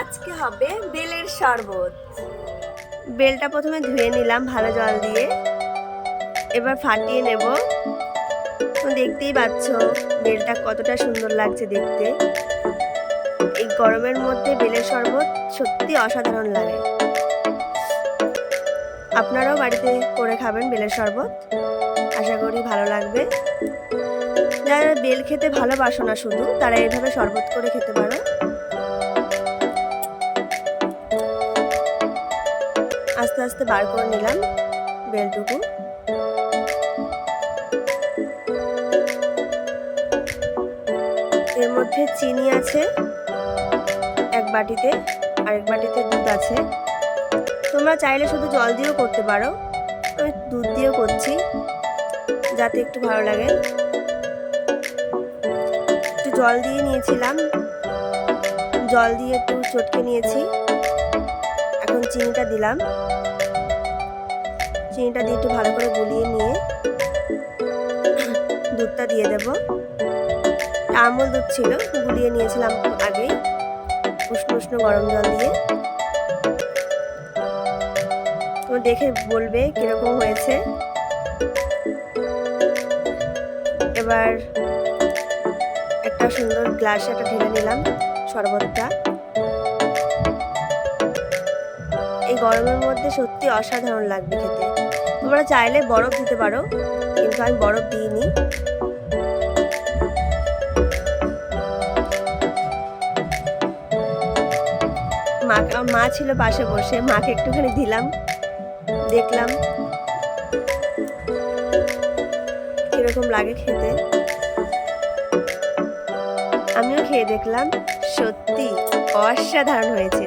আজকে হবে বেলের শরবত। বেলটা প্রথমে ধুয়ে নিলাম ভালো জল দিয়ে, এবার ফাটিয়ে নেব। দেখতেই পাচ্ছ বেলটা কতটা সুন্দর লাগছে দেখতে। এই গরমের মধ্যে বেলের শরবত সত্যি অসাধারণ লাগে। আপনারাও বাড়িতে করে খাবেন বেলের শরবত, আশা করি ভালো লাগবে। যারা বেল খেতে ভালোবাসো না শুধু, তারা এইভাবে শরবত করে খেতে পারো। আস্তে আস্তে বার করে নিলাম বেলটুকু। এর মধ্যে চিনি আছে এক বাটিতে, আরেক বাটিতে দুধ আছে। তোমরা চাইলে শুধু জল দিয়েও করতে পারো, আমি দুধ দিয়েও করছি যাতে একটু ভালো লাগে। একটু জল দিয়ে নিয়েছিলাম, জল দিয়ে একটু চটকে নিয়েছি। এখন চিনিটা দিলাম, চিনিটা দিয়ে একটু ভালো করে গুলিয়ে নিয়ে দুধটা দিয়ে দেব। আমুল দুধ ছিল, গুলিয়ে নিয়েছিলাম আগেই উষ্ণ উষ্ণ গরম জল দিয়ে। তো দেখে বলবে কিরকম হয়েছে। এবার একটা সুন্দর গ্লাসে একটা ঢেলে নিলাম শরবতটা। এই গরমের মধ্যে সত্যি অসাধারণ লাগবে খেতে। তোমরা চাইলে বরফ দিতে পারো, কিন্তু আমি বরফ দিইনি। মা ছিল পাশে বসে, মাকে একটুখানি দিলাম, দেখলাম কিরকম লাগে খেতে। আমিও খেয়ে দেখলাম, সত্যি অসাধারণ হয়েছে।